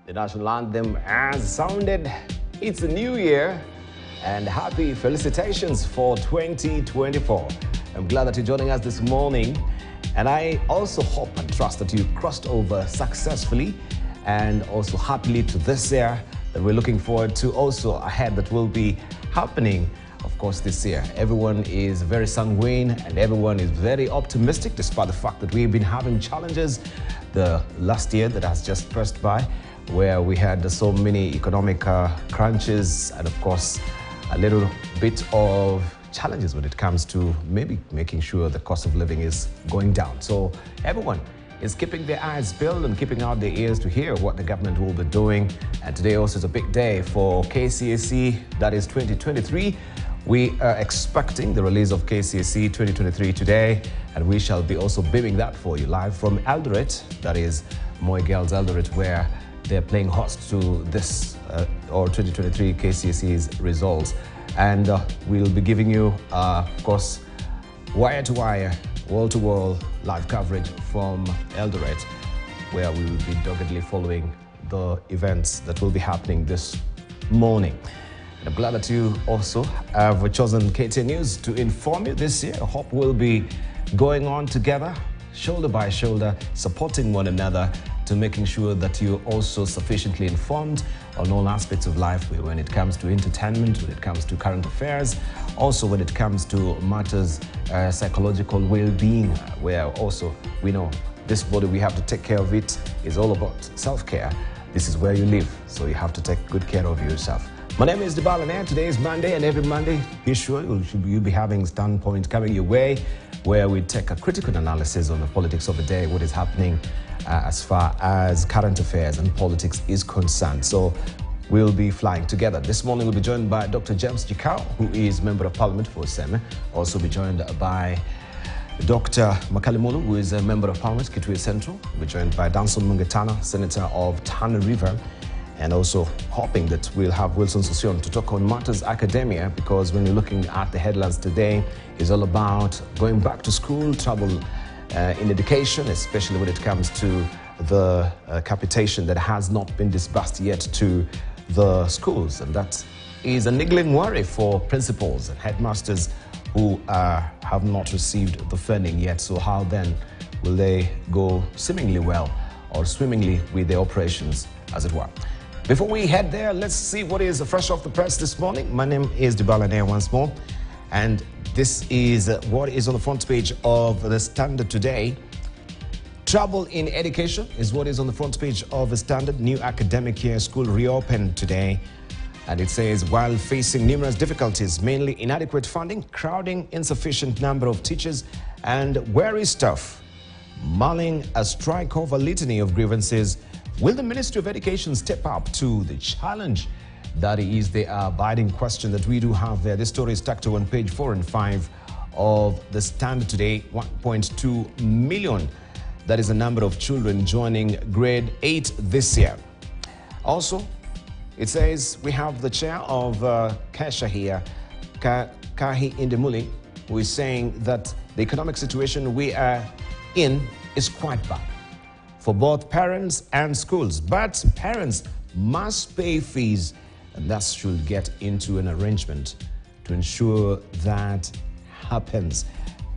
The national anthem has sounded. It's a new year and happy felicitations for 2024. I'm glad that you're joining us this morning, and I also hope and trust that you crossed over successfully and also happily to this year that we're looking forward to also ahead that will be happening, of course, this year. Everyone is very sanguine and everyone is very optimistic despite the fact that we've been having challenges the last year that has just passed by, where we had so many economic crunches and, of course, a little bit of challenges when it comes to maybe making sure the cost of living is going down. So everyone is keeping their eyes peeled and keeping out their ears to hear what the government will be doing. And today also is a big day for KCSE, that is 2023. We are expecting the release of KCSE 2023 today, and we shall be also beaming that for you live from Eldoret, that is Moi Girls Eldoret, where they're playing host to this or 2023 KCSE's results. And we'll be giving you, of course, wire-to-wire, wall-to-wall live coverage from Eldoret, where we will be doggedly following the events that will be happening this morning. And I'm glad that you also have chosen KTN News to inform you this year. I hope we'll be going on together, shoulder by shoulder, supporting one another to making sure that you're also sufficiently informed on all aspects of life when it comes to entertainment, when it comes to current affairs, also when it comes to matters psychological well-being, where also we know this body, we have to take care of it. It's all about self-care. This is where you live, so you have to take good care of yourself. My name is Dibala Nair. Today is Monday, and every Monday, be sure you'll be having Standpoint coming your way, where we take a critical analysis on the politics of the day, what is happening as far as current affairs and politics is concerned. So we'll be flying together. This morning we'll be joined by Dr. James Jikau, who is Member of Parliament for Seme. Also be joined by Dr. Makalimulu, who is a Member of Parliament, Kitui Central. We'll be joined by Danson Mungetana, Senator of Tana River. And also hoping that we'll have Wilson Sosion to talk on matters academia, because when you're looking at the headlines today, it's all about going back to school, trouble in education, especially when it comes to the capitation that has not been disbursed yet to the schools. And that is a niggling worry for principals and headmasters who have not received the funding yet. So how then will they go seemingly well or swimmingly with their operations, as it were? Before we head there, let's see what is fresh off the press this morning. My name is Dibala Nair once more, and this is what is on the front page of the Standard today. Trouble in education is what is on the front page of the Standard. New academic year, school reopened today, and it says, while facing numerous difficulties, mainly inadequate funding, crowding, insufficient number of teachers, and weary staff, mulling a strike over litany of grievances, will the Ministry of Education step up to the challenge? That is the abiding question that we do have there. This story is tucked on page 4 and 5 of the Standard today. 1.2 million. That is the number of children joining grade 8 this year. Also, it says we have the chair of Kesha here, Kahi Indemuli, who is saying that the economic situation we are in is quite bad for both parents and schools, but parents must pay fees, and thus should get into an arrangement to ensure that happens.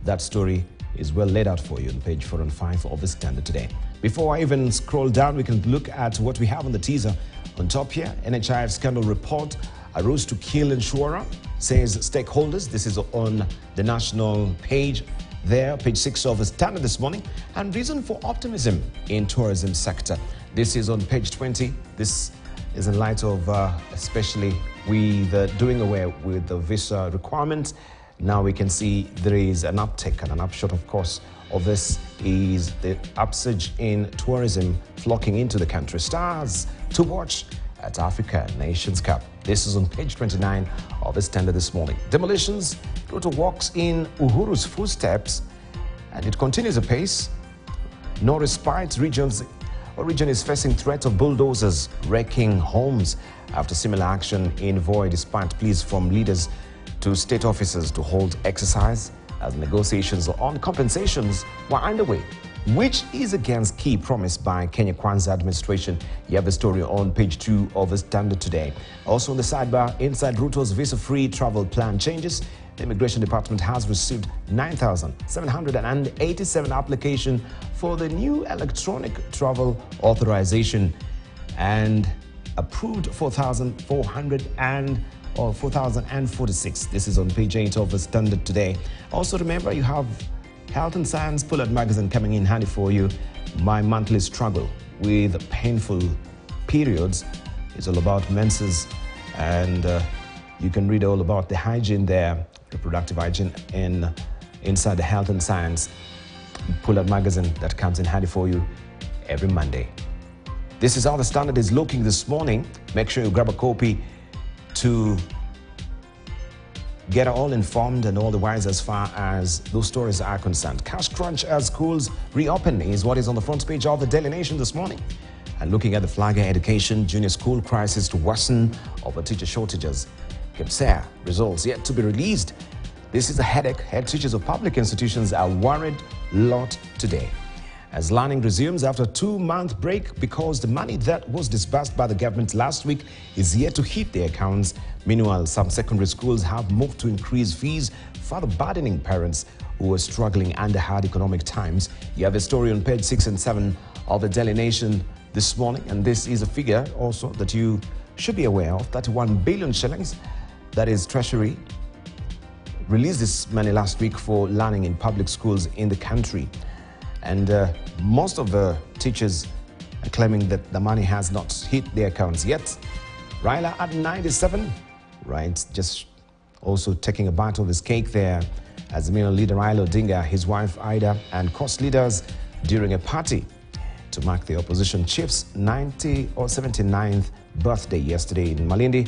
That story is well laid out for you on page 4 and 5 of the Standard today. Before I even scroll down, we can look at what we have on the teaser on top here. NHIF scandal report, a ruse to kill insurer, says stakeholders. This is on the national page there, page 6 of the Standard this morning. And reason for optimism in tourism sector. This is on page 20. This is in light of especially with doing away with the visa requirements. Now we can see there is an uptick, and an upshot, of course, of this is the upsurge in tourism flocking into the country. Stars to watch at Africa Nations Cup. This is on page 29 of the Standard this morning. Demolitions, Ruto walks in Uhuru's footsteps, and it continues apace. No respite. Region is facing threat of bulldozers wrecking homes after similar action in Voi, despite pleas from leaders to state officers to hold exercise as negotiations on compensations were underway which is against key promise by Kenya Kwanza administration. You have the story on page 2 of the Standard today. Also on the sidebar, inside Ruto's visa-free travel plan changes. The Immigration Department has received 9,787 applications for the new electronic travel authorization and approved 4,046. This is on page 8 of the Standard today. Also remember, you have Health and Science Bullet magazine coming in handy for you. My monthly struggle with painful periods. It's all about menses, and you can read all about the hygiene there, reproductive hygiene inside the Health and Science Bullet magazine that comes in handy for you every Monday. This is how the Standard is looking this morning. Make sure you grab a copy to get all informed and all the wise as far as those stories are concerned. Cash crunch as schools reopen is what is on the front page of the Daily Nation this morning. And looking at the Flagger education junior school crisis to worsen over teacher shortages. KPSEA results yet to be released. This is a headache. Head teachers of public institutions are worried lot today, as learning resumes after a 2-month break because the money that was disbursed by the government last week is yet to hit their accounts. Meanwhile, some secondary schools have moved to increase fees, further burdening parents who are struggling under hard economic times. You have a story on page 6 and 7 of the Daily Nation this morning, and this is a figure also that you should be aware of. 31 billion shillings, that is Treasury, released this money last week for learning in public schools in the country. And most of the teachers are claiming that the money has not hit their accounts yet. Raila at 97, right, just also taking a bite of his cake there as the leader Raila Odinga, his wife Ida, and coast leaders during a party to mark the opposition chief's 90 or 79th birthday yesterday in Malindi.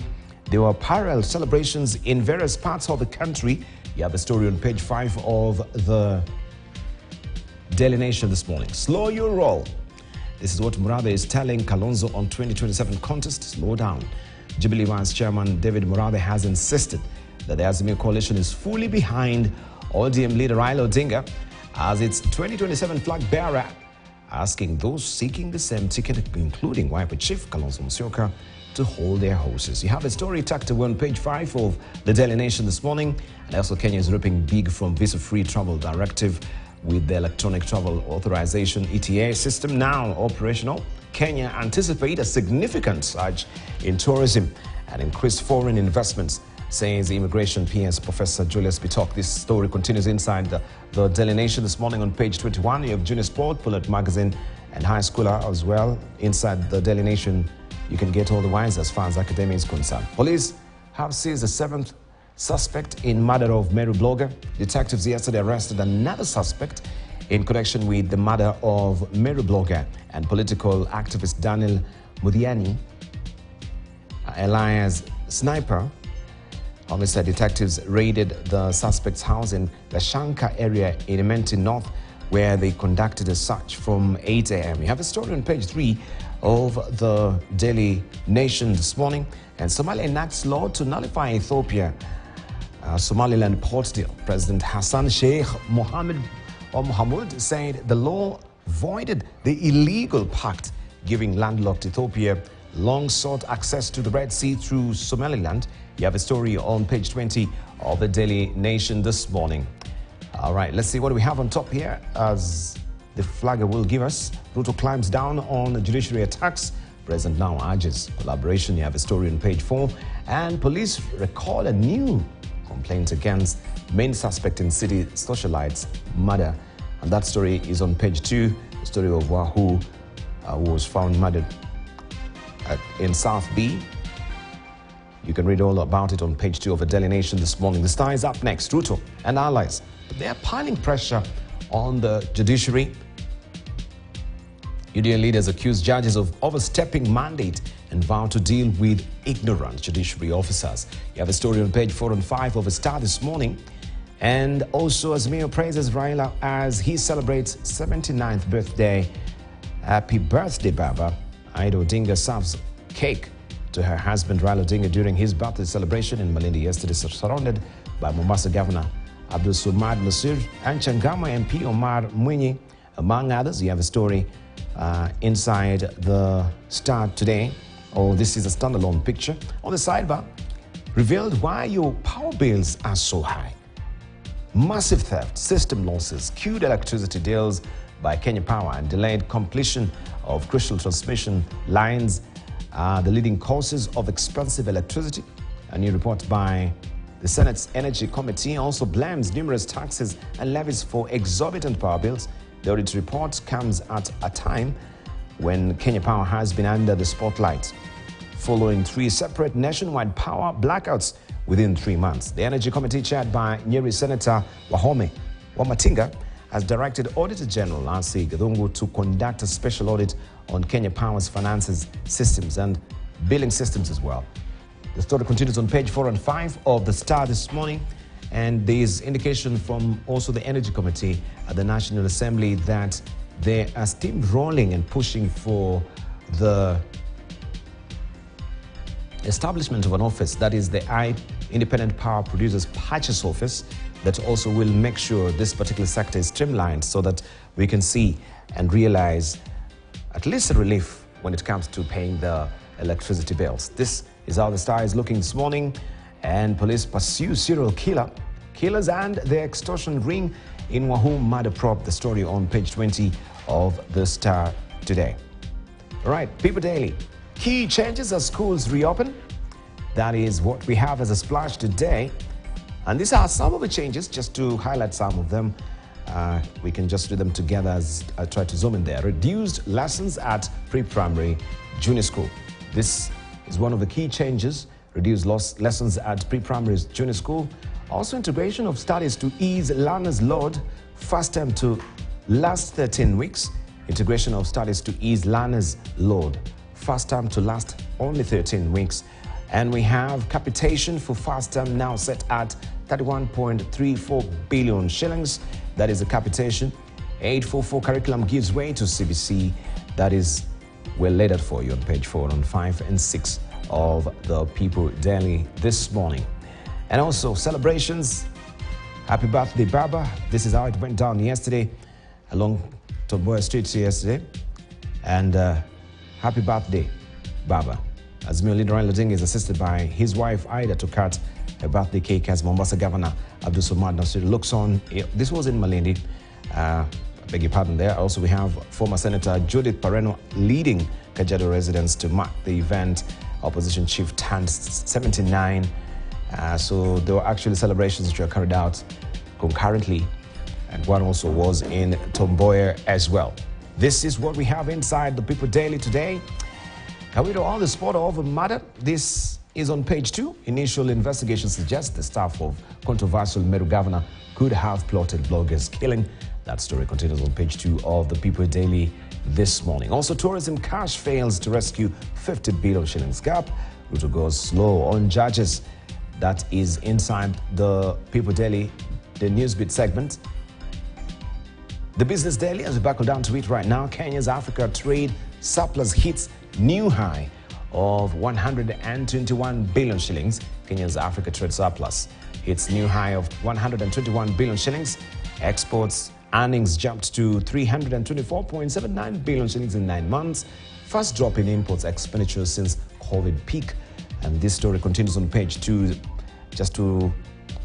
There were parallel celebrations in various parts of the country. You have the story on page 5 of the Daily Nation this morning. Slow your roll. This is what Murabe is telling Kalonzo on 2027 contest. Slow down. Jubilee Vice Chairman David Murabe has insisted that the Azimio coalition is fully behind ODM leader Raila Odinga as its 2027 flag bearer, asking those seeking the same ticket, including Wiper Chief Kalonzo Musyoka, to hold their horses. You have a story tucked away on page 5 of the Daily Nation this morning. And also Kenya is ripping big from visa-free travel directive with the electronic travel authorization ETA system now operational. Kenya anticipate a significant surge in tourism and increased foreign investments, says Immigration PS Professor Julius Bitok. This story continues inside the Daily Nation this morning on page 21. You have Junior Sport, Bullet Magazine, and High Schooler as well. Inside the Daily Nation, you can get all the wines as far as academia is concerned. Police have seized the 7th suspect in murder of Meru blogger. Detectives yesterday arrested another suspect in connection with the murder of Meru blogger and political activist Daniel Mudhiani, alias Sniper. Homicide detectives raided the suspect's house in the Shanka area in Imenti North, where they conducted a search from 8 a.m. You have a story on page 3 of the Daily Nation this morning. And Somalia enacts law to nullify Ethiopia Somaliland port deal. President Hassan Sheikh Mohammed said the law voided the illegal pact giving landlocked Ethiopia long-sought access to the Red Sea through Somaliland. You have a story on page 20 of the Daily Nation this morning. All right, let's see what we have on top here as the flagger will give us. Ruto climbs down on the judiciary attacks. President now urges collaboration. You have a story on page 4. And police recall a new complaint against main suspect in city socialites murder. And that story is on page 2. The story of Wahoo who was found murdered in South B. You can read all about it on page 2 of the Daily Nation this morning. The Star is up next. Ruto and allies, they are piling pressure on the judiciary. UDA leaders accuse judges of overstepping mandate and vow to deal with ignorant judiciary officers. You have a story on page 4 and 5 of the Star this morning. And also, Azimio praises Raila as he celebrates 79th birthday. Happy birthday, Baba. Ida Odinga serves cake to her husband Raila Odinga during his birthday celebration in Malindi yesterday, surrounded by Mombasa Governor Abdul Sumad Nasir and Changama MP Omar Mwinyi Among others, you have a story inside the Star today, or this is a standalone picture. On the sidebar, revealed why your power bills are so high. Massive theft, system losses, queued electricity deals by Kenya Power, and delayed completion of crucial transmission lines are the leading causes of expensive electricity. A new report by the Senate's Energy Committee also blames numerous taxes and levies for exorbitant power bills. The audit report comes at a time when Kenya Power has been under the spotlight, following 3 separate nationwide power blackouts within 3 months. The Energy Committee, chaired by Nyeri Senator Wahome Wamatinga, has directed Auditor General R.C. Gadungu to conduct a special audit on Kenya Power's finances, systems and billing systems as well. The story continues on page 4 and 5 of the Star this morning, and there is indication from also the Energy Committee at the National Assembly that they are steamrolling and pushing for the establishment of an office, that is the Independent Power Producers Purchase Office, that also will make sure this particular sector is streamlined so that we can see and realize at least a relief when it comes to paying the electricity bills. This is how the Star is looking this morning. And police pursue serial killers and their extortion ring in Wahoo murder probe. The story on page 20 of the Star today. All right, People Daily. Key changes as schools reopen. That is what we have as a splash today. And these are some of the changes, just to highlight some of them. We can just read them together as I try to zoom in there. Reduced lessons at pre-primary junior school. This is one of the key changes. Reduced lessons at pre-primary junior school. Also, integration of studies to ease learners' load. First term to last 13 weeks. Integration of studies to ease learners' load. First term to last only 13 weeks. And we have capitation for first term now set at 31.34 billion shillings. That is the capitation. 844 curriculum gives way to CBC. That is well laid out for you on page 4, on 5 and 6 of the People Daily this morning. And also celebrations. Happy birthday, Baba. This is how it went down yesterday along Tomboya Street yesterday. And happy birthday, Baba. Azimio leader Raila Odinga is assisted by his wife Ida to cut a birthday cake as Mombasa Governor Abdul Samad Nasir looks on. This was in Malindi. Beg your pardon there. Also, we have former Senator Judith Pareno leading Kajiado residents to mark the event. Opposition chief turned 79. So there were actually celebrations which were carried out concurrently, and one also was in Tomboya as well. This is what we have inside the People Daily today. Can we do all the sport over matter? This is on page 2. Initial investigation suggests the staff of controversial Meru governor could have plotted bloggers' killing. That story continues on page 2 of the People Daily this morning. Also, tourism cash fails to rescue 50 billion shillings gap. Ruto goes slow on judges. That is inside the People Daily, the Newsbeat segment. The Business Daily, as we buckle down to it right now, Kenya's Africa trade surplus hits new high of 121 billion shillings. Kenya's Africa trade surplus hits new high of 121 billion shillings. Exports earnings jumped to 324.79 billion shillings in 9 months. First drop in imports expenditures since COVID peak. And this story continues on page 2. Just to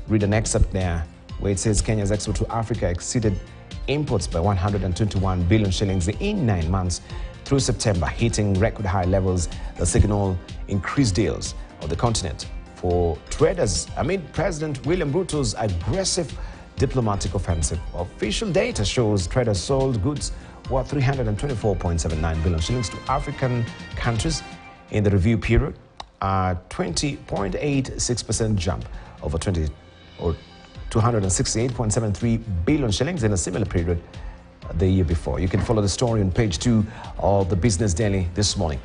read an excerpt there where it says Kenya's export to Africa exceeded imports by 121 billion shillings in 9 months through September, hitting record high levels that signal increased deals of the continent for traders amid President William Ruto's aggressive diplomatic offensive. Official data shows traders sold goods worth 324.79 billion shillings to African countries in the review period, a 20.86% jump over 268.73 billion shillings in a similar period the year before. You can follow the story on page 2 of the Business Daily this morning.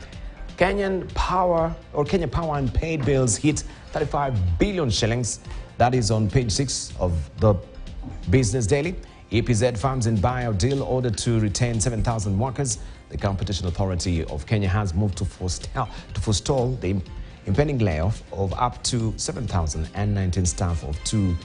Kenya Power unpaid bills hit 35 billion shillings. That is on page 6 of the Business Daily. EPZ farms in buyout deal ordered to retain 7,000 workers. The Competition Authority of Kenya has moved to forestall the impending layoff of up to 7,019 staff of 2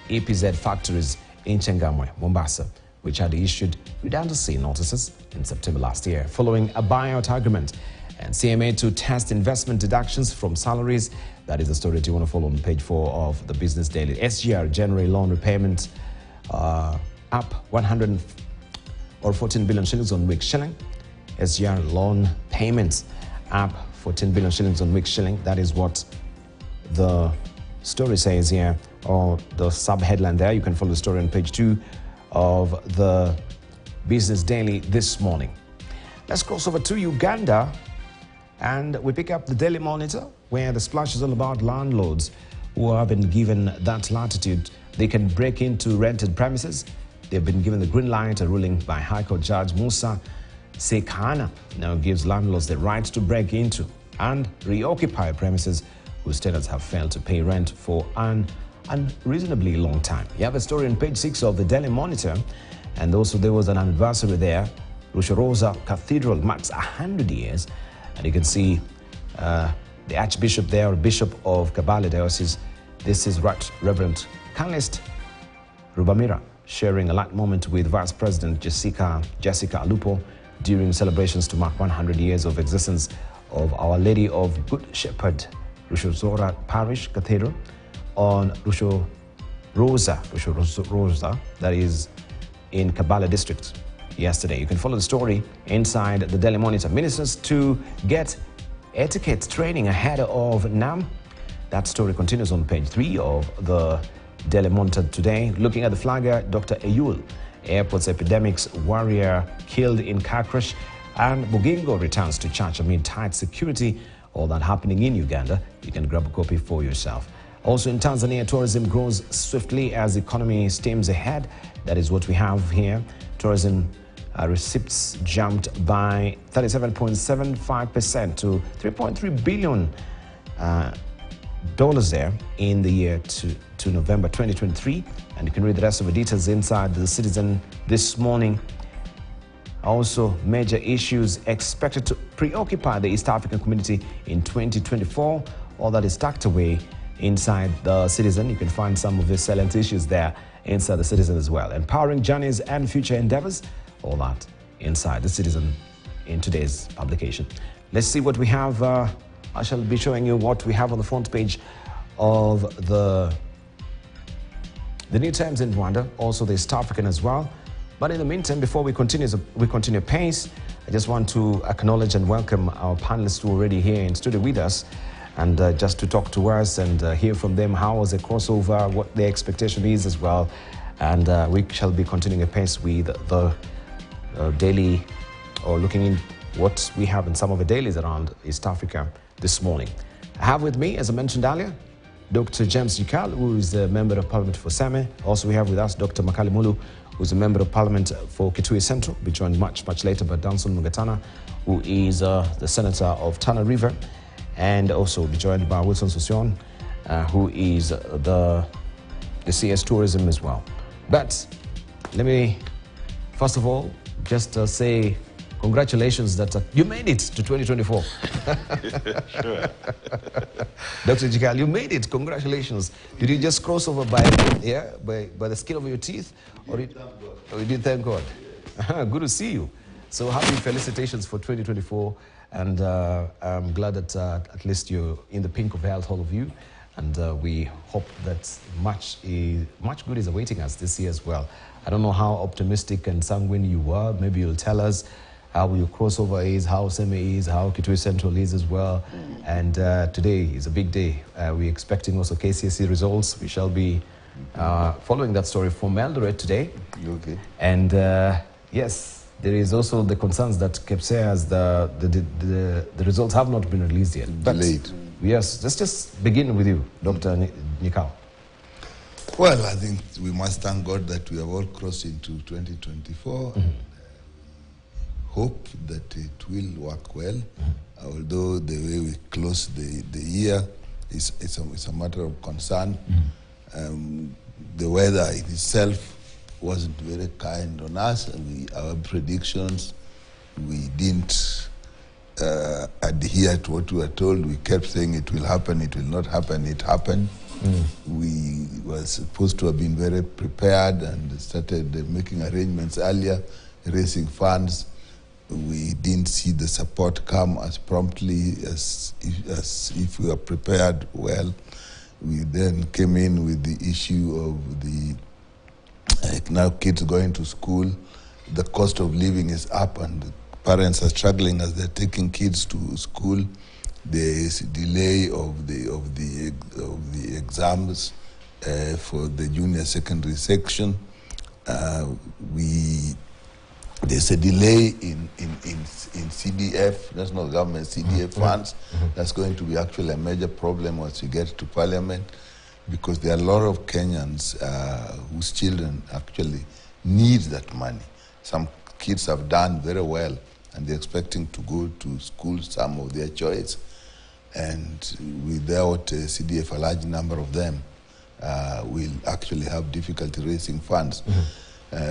EPZ factories in Changamwe, Mombasa. which had issued redundancy notices in September last year following a buyout agreement, and CMA to test investment deductions from salaries. That is the story that you want to follow on page 4 of the Business Daily. SGR January loan repayment up 14 billion shillings on week shilling. SGR loan payments up 14 billion shillings on week shilling. That is what the story says here, or the sub-headline there. You can follow the story on page 2 of the Business Daily this morning. Let's cross over to Uganda, and we pick up the Daily Monitor, where the splash is all about landlords who have been given that latitude. They can break into rented premises. They've been given the green light. A ruling by High Court Judge Musa Sekana now gives landlords the right to break into and reoccupy premises whose tenants have failed to pay rent for an unreasonably long time. You have a story on page 6 of the Daily Monitor, and also there was an anniversary there. Rosa Cathedral marks 100 years, and you can see the Archbishop there, Bishop of Kabale Diocese. This is Right Reverend Panelist Rubamira sharing a light moment with Vice President Jessica Alupo during celebrations to mark 100 years of existence of Our Lady of Good Shepherd, Rushozora Parish Cathedral on Rosa, that is in Kabale District yesterday. You can follow the story inside the Daily Monitor. Ministers to get etiquette training ahead of NAM. That story continues on page 3 of the Daily Monitor today. Looking at the flagger, Dr. Eyul, airports epidemics warrior killed in car crash, and Bugingo returns to church amid tight security. All that happening in Uganda. You can grab a copy for yourself. Also in Tanzania, tourism grows swiftly as the economy steams ahead. That is what we have here. Tourism receipts jumped by 37.75% to $3.3 billion there in the year to November 2023. And you can read the rest of the details inside the Citizen this morning. Also, major issues expected to preoccupy the East African community in 2024. All that is tucked away inside the Citizen. You can find some of the salient issues there inside the Citizen as well. Empowering journeys and future endeavors. All that inside the Citizen in today's publication. Let's see what we have. I shall be showing you what we have on the front page of the New Times in Rwanda, also the East African as well. But in the meantime, before we continue pace, I just want to acknowledge and welcome our panelists who are already here in studio with us, and just to talk to us and hear from them how was the crossover, what their expectation is as well. And we shall be continuing pace with the daily, or looking in what we have in some of the dailies around East Africa this morning. I have with me, as I mentioned earlier, Dr. James Yikal, who is the Member of Parliament for Same. Also, we have with us Dr. Makali Mulu, who's a Member of Parliament for Kitui Central. Be joined much later by Danson Mugatana, who is the Senator of Tana River. And also be joined by Wilson Sosion, who is the CS Tourism as well. But let me, first of all, just say congratulations that you made it to 2024. Sure. Dr. Jikal, you made it. Congratulations. Did you just cross over by the skin of your teeth? Or you did thank God? Good to see you. So happy felicitations for 2024. And I'm glad that at least you're in the pink of health, all of you. And we hope that much good is awaiting us this year as well. I don't know how optimistic and sanguine you were. Maybe you'll tell us how your crossover is, how Seme is, how Kitui Central is as well. And today is a big day. We're expecting also KCSE results. We shall be following that story from Eldoret today. Okay. And yes, there is also the concerns that KEPSE has the results have not been released yet. But delayed. Yes, let's just begin with you, Dr. Nikau. Well, I think we must thank God that we have all crossed into 2024. Hope that it will work well, although the way we close the year it's a matter of concern. The weather in itself wasn't very kind on us, and our predictions, we didn't adhere to what we were told. We kept saying it will happen, it will not happen, it happened. We were supposed to have been very prepared and started making arrangements earlier, raising funds. We didn't see the support come as promptly as if we were prepared well. We then came in with the issue of the now kids going to school. The cost of living is up and parents are struggling as they're taking kids to school. There is a delay of the exams for the junior secondary section. There's a delay in CDF, National Government CDF funds. That's going to be actually a major problem once we get to Parliament, because there are a lot of Kenyans whose children actually need that money. Some kids have done very well and they're expecting to go to school, some of their choice. And without CDF, a large number of them will actually have difficulty raising funds.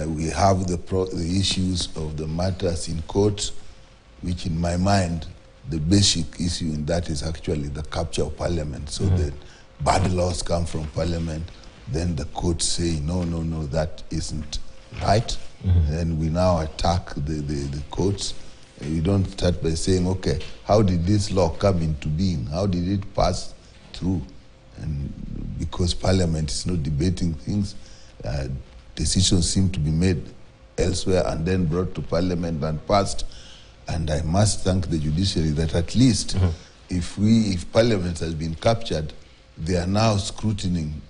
We have the issues of the matters in court, which in my mind, the basic issue in that is actually the capture of Parliament. So that bad laws come from Parliament, then the courts say, no, that isn't right. And we now attack the courts. We don't start by saying, okay, how did this law come into being? How did it pass through? And because Parliament is not debating things, decisions seem to be made elsewhere and then brought to Parliament and passed. And I must thank the judiciary that at least if Parliament has been captured, they are now scrutinizing,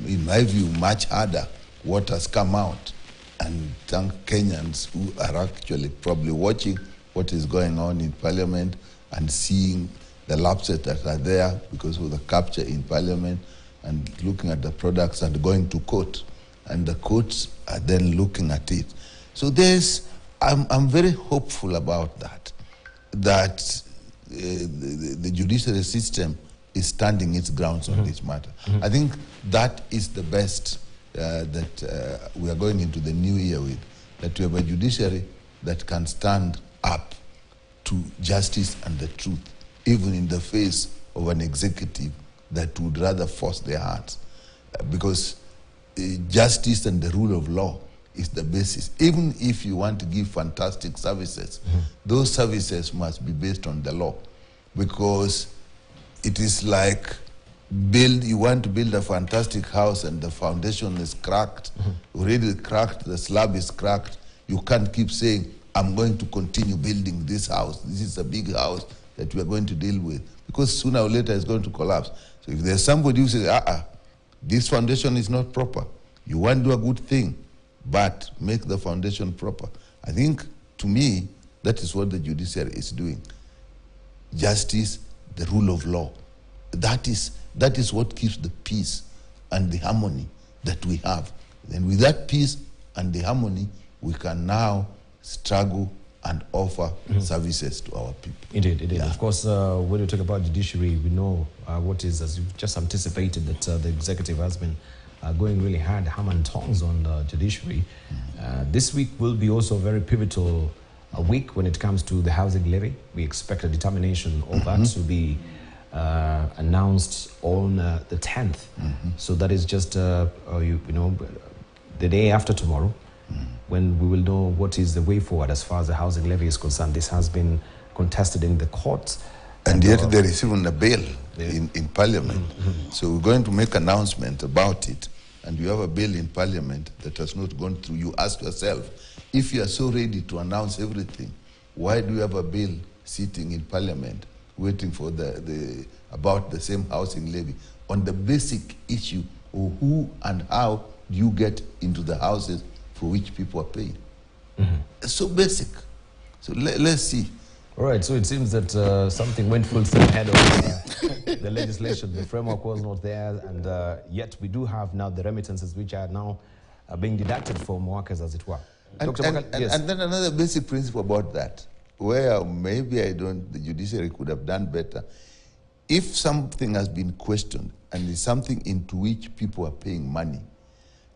in my view, much harder what has come out. And thank Kenyans who are actually probably watching what is going on in Parliament and seeing the lapses that are there because of the capture in Parliament, and looking at the products and going to court. And the courts are then looking at it. So I'm very hopeful about that the judiciary system is standing its grounds on this matter. I think that is the best that we are going into the new year with, that we have a judiciary that can stand up to justice and the truth, even in the face of an executive that would rather force their hands. Because justice and the rule of law is the basis. Even if you want to give fantastic services, those services must be based on the law. Because it is like you want to build a fantastic house and the foundation is cracked, already cracked, the slab is cracked. You can't keep saying, I'm going to continue building this house. This is a big house that we are going to deal with. Because sooner or later it's going to collapse. So if there's somebody who says, this foundation is not proper, you want to do a good thing, but make the foundation proper. I think, to me, that is what the judiciary is doing. Justice, the rule of law. That is what keeps the peace and the harmony that we have. Then with that peace and the harmony, we can now struggle and offer services to our people. Indeed. Yeah. Of course, when we talk about judiciary, we know what is, as you've just anticipated, that the executive has been going really hard, hammer and tongs on the judiciary. This week will be also a very pivotal week when it comes to the housing levy. We expect a determination of that to be announced on the 10th. So that is just, the day after tomorrow, when we will know what is the way forward as far as the housing levy is concerned. This has been contested in the courts. And yet there is even a bill in Parliament. So we're going to make an announcement about it. And you have a bill in Parliament that has not gone through. You ask yourself, if you are so ready to announce everything, why do you have a bill sitting in Parliament waiting for about the same housing levy on the basic issue of who and how do you get into the houses for which people are paying? It's so basic. So let's see. All right, so it seems that something went full steam ahead of the legislation. The framework was not there, and yet we do have now the remittances which are now being deducted from workers, as it were. And then another basic principle about that, where maybe the judiciary could have done better. If something has been questioned and is something into which people are paying money,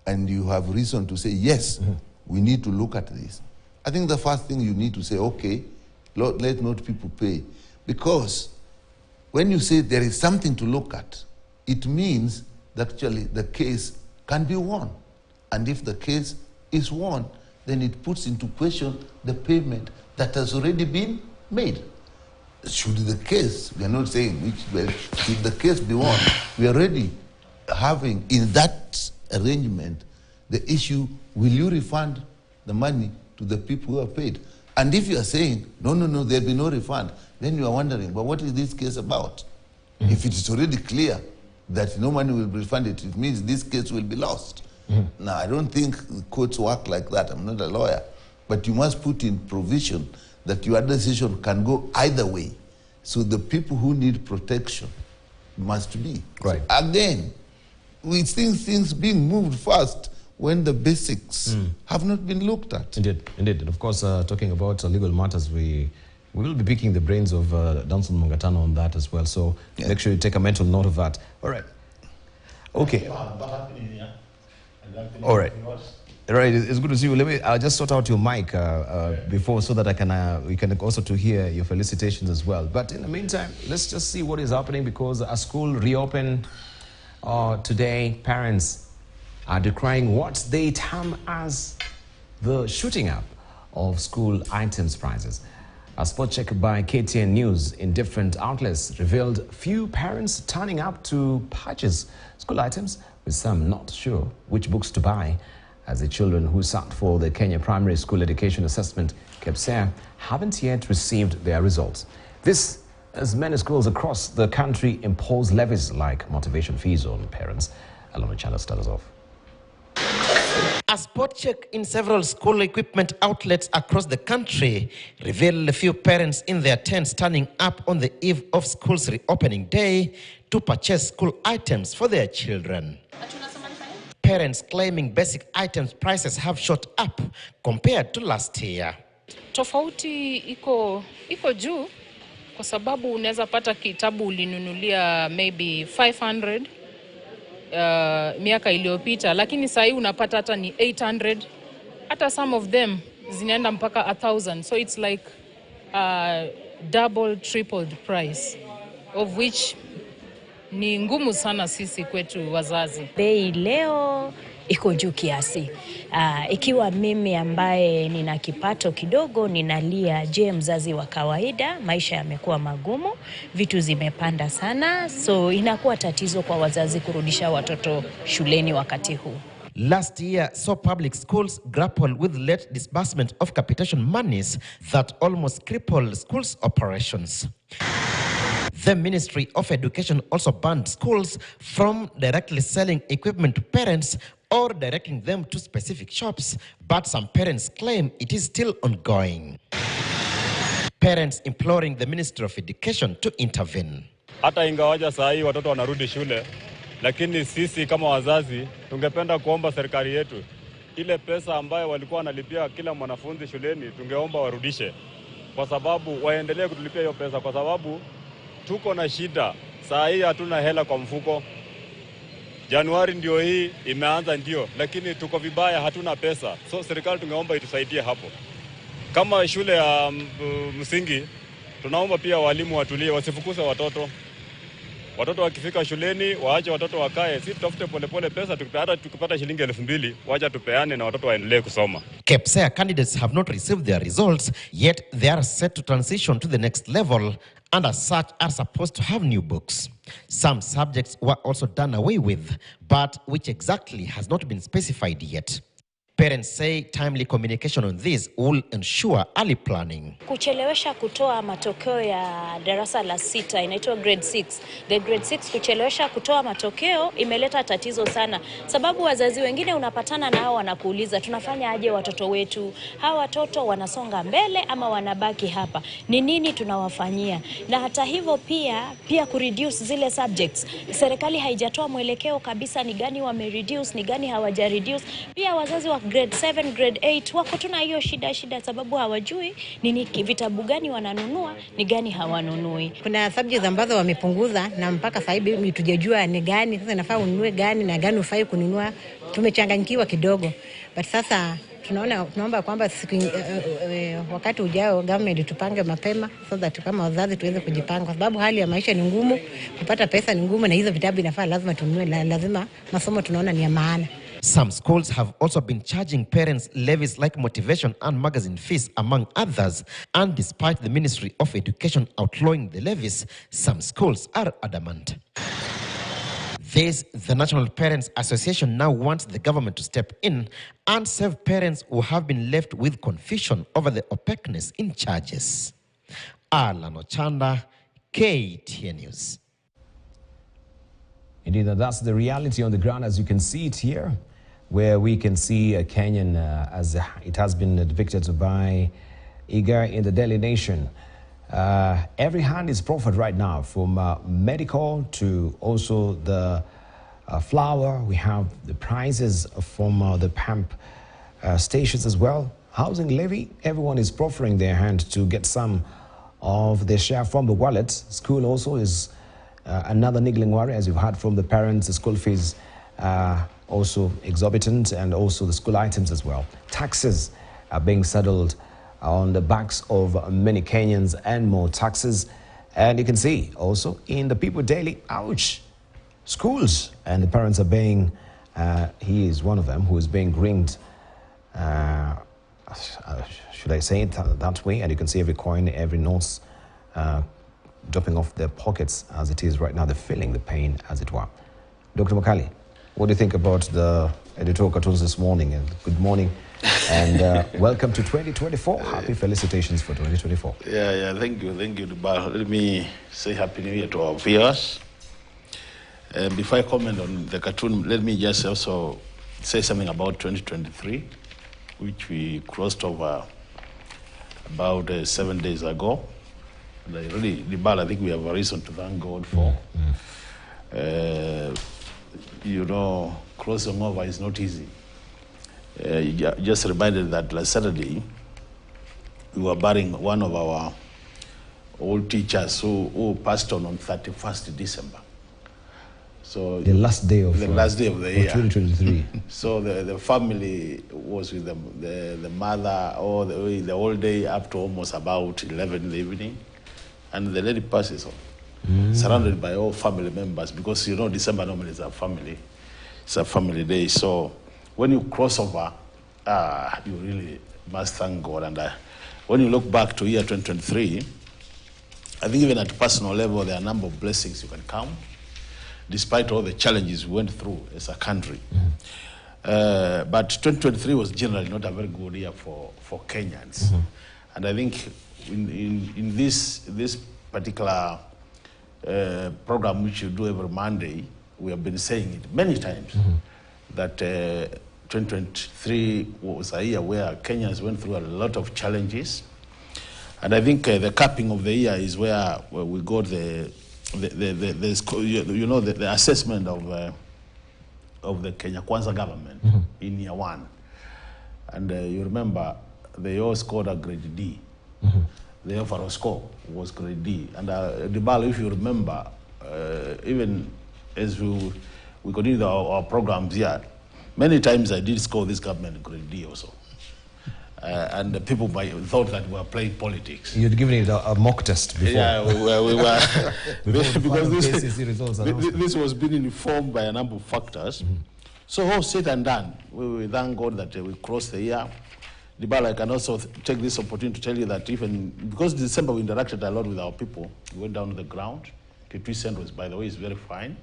and you have reason to say, yes, we need to look at this, I think the first thing you need to say, okay, let not people pay. Because when you say there is something to look at, it means that actually the case can be won. And if the case is won, then it puts into question the payment that has already been made. Should the case, we are not saying which, well, should the case be won, we are already having in that arrangement the issue, will you refund the money to the people who are paid? And if you are saying, no, there'll be no refund, then you are wondering, well, what is this case about? If it is already clear that no money will be refunded, it means this case will be lost. Now, I don't think courts work like that. I'm not a lawyer. But you must put in provision that your decision can go either way. So the people who need protection must be. Right. So again, we think things being moved fast when the basics have not been looked at. Indeed. And of course, talking about legal matters, we will be picking the brains of Danson Mungatano on that as well. So make sure you take a mental note of that. All right. Okay. All right. Right, it's good to see you. Let me just sort out your mic before, so that we can also to hear your felicitations as well. But in the meantime, let's just see what is happening, because a school reopened today. Parents are decrying what they term as the shooting up of school items prices. A spot check by KTN News in different outlets revealed few parents turning up to purchase school items, with some not sure which books to buy, as the children who sat for the Kenya Primary School Education Assessment, KEPSEA, haven't yet received their results. This, as many schools across the country impose levies like motivation fees on parents. Alona Chandler starts us off. A spot check in several school equipment outlets across the country revealed a few parents in their tents turning up on the eve of school's reopening day to purchase school items for their children. Parents claiming basic items prices have shot up compared to last year. Tofauti iko juu kwa sababu unaweza pata kitabu ulinunulia maybe 500 miaka iliyopita, lakini sasa unapata hata ni 800, hata some of them zinaenda mpaka 1000. So it's like double tripled price, of which ni ngumu sana sisi kwetu wazazi. Bei leo iko juu kiasi. Ikiwa mimi ambaye nina kipato kidogo ninalia, je, mzazi wa kawaida? Maisha yamekuwa magumu, vitu zimepanda sana, so inakuwa tatizo kwa wazazi kurudisha watoto shuleni wakati huu. Last year saw public schools grapple with late disbursement of capitation monies that almost crippled schools' operations. The Ministry of Education also banned schools from directly selling equipment to parents or directing them to specific shops, but some parents claim it is still ongoing. Parents imploring the Ministry of Education to intervene. Hata ingawaja saa hii watoto wanarudi shule, lakini sisi kama wazazi tungependa kuomba serikali yetu ile pesa ambayo walikuwa wanalipia kila mwanafunzi shuleni, tungeomba warudishe, kwa sababu waendelee kutulipia hiyo pesa, kwa sababu tuko na shida. Saa hii hatuna hela kwa mfuko. Januari ndio hii imeanza ndio, lakini tuko vibaya, hatuna pesa. So serikali tungeomba itusaidie hapo. Kama shule ya msingi, tunaomba pia walimu watulie, wasifukuze watoto. Watoto wakifika shuleni, waache watoto wakae. Sisi tutafute polepole pesa, hata tukipata shilingi 2000, wacha tupeane na watoto waendelee kusoma. KEPSEA candidates have not received their results, yet they are set to transition to the next level, and as such are supposed to have new books. Some subjects were also done away with, but which exactly has not been specified yet. Parents say timely communication on this will ensure early planning. Kuchelewesha kutoa matokeo ya darasa la 6 inaitwa grade 6. The grade 6 kuchelewesha kutoa matokeo imeleta tatizo sana. Sababu wazazi wengine unapatana nao wanakuuliza, tunafanya aje watoto wetu? Hawa watoto wanasonga mbele ama wanabaki hapa? Ni nini tunawafanyia? Na hata hivyo pia kureduce zile subjects. Serikali haijatoa mwelekeo kabisa, ni gani wamereduce, ni gani hawajareduce. Pia wazazi wa grade 7, grade 8 wako tuna hiyo shida sababu hawajui nini vitabu gani wananunua, ni gani hawanunui. Kuna subjects ambazo wamepunguza na mpaka sasa hivi tujajua ni gani sasa nafaa ununue gani na gani ufai kununua. tumechanganyikiwa kidogo, but sasa tunaomba kwamba wakati ujao government tupange mapema so that kama wazazi tuweze kujipanga, kwa sababu hali ya maisha ni ngumu, kupata pesa ni ngumu, na hizo vitabu inafaa lazima tununue, lazima masomo tunaona ni ya maana. Some schools have also been charging parents levies like motivation and magazine fees, among others. And despite the Ministry of Education outlawing the levies, some schools are adamant. The National Parents Association now wants the government to step in and save parents who have been left with confusion over the opaqueness in charges. Alan Ochanda, KTN News. Indeed, that's the reality on the ground, as you can see it here, where we can see a Kenyan as it has been depicted by Iga in the Daily Nation. Every hand is proffered right now, from medical to also the flour. We have the prices from the pump stations as well. Housing levy, everyone is proffering their hand to get some of their share from the wallet. School also is another niggling worry, as you've heard from the parents. The school fees also exorbitant, and also the school items as well. Taxes are being saddled on the backs of many Kenyans, and more taxes. And you can see also in the People Daily, ouch, schools, and the parents are being, he is one of them who is being ringed, should I say it that way? And you can see every coin, every note dropping off their pockets as it is right now. They're feeling the pain, as it were. Dr. Makali, what do you think about the editorial cartoons this morning? And good morning. And welcome to 2024. Happy felicitations for 2024. Yeah, thank you, Dubai. Let me say Happy New Year to our viewers. Before I comment on the cartoon, let me just also say something about 2023, which we crossed over about 7 days ago. And I think we have a reason to thank God for. Crossing over is not easy. Just reminded that last Saturday, we were burying one of our old teachers who passed on 31st December. So the last day of the year, 2023. So the family was with them, the mother all the whole day up to almost about 11 in the evening, and the lady passes on, surrounded by all family members, because December normally is a family. It's a family day. So when you cross over, you really must thank God. And when you look back to year 2023, I think even at a personal level, there are a number of blessings you can count, despite all the challenges we went through as a country. But 2023 was generally not a very good year for Kenyans. And I think in this particular program, which you do every Monday, we have been saying it many times, that 2023 was a year where Kenyans went through a lot of challenges. And I think the capping of the year is where we got the assessment of the Kenya Kwanza government in year one. And you remember, they all scored a grade D. The overall score was grade D. And Dibalo, if you remember, even as we continue our programs here, many times I did score this government grade D also. And the people thought that we were playing politics. You'd given it a mock test before. Yeah, we were. Because this was being informed by a number of factors. So all said and done, we thank God that we crossed the year. Dibala, I can also take this opportunity to tell you that even, because December we interacted a lot with our people, we went down to the ground. Kitui Central, by the way, is very fine.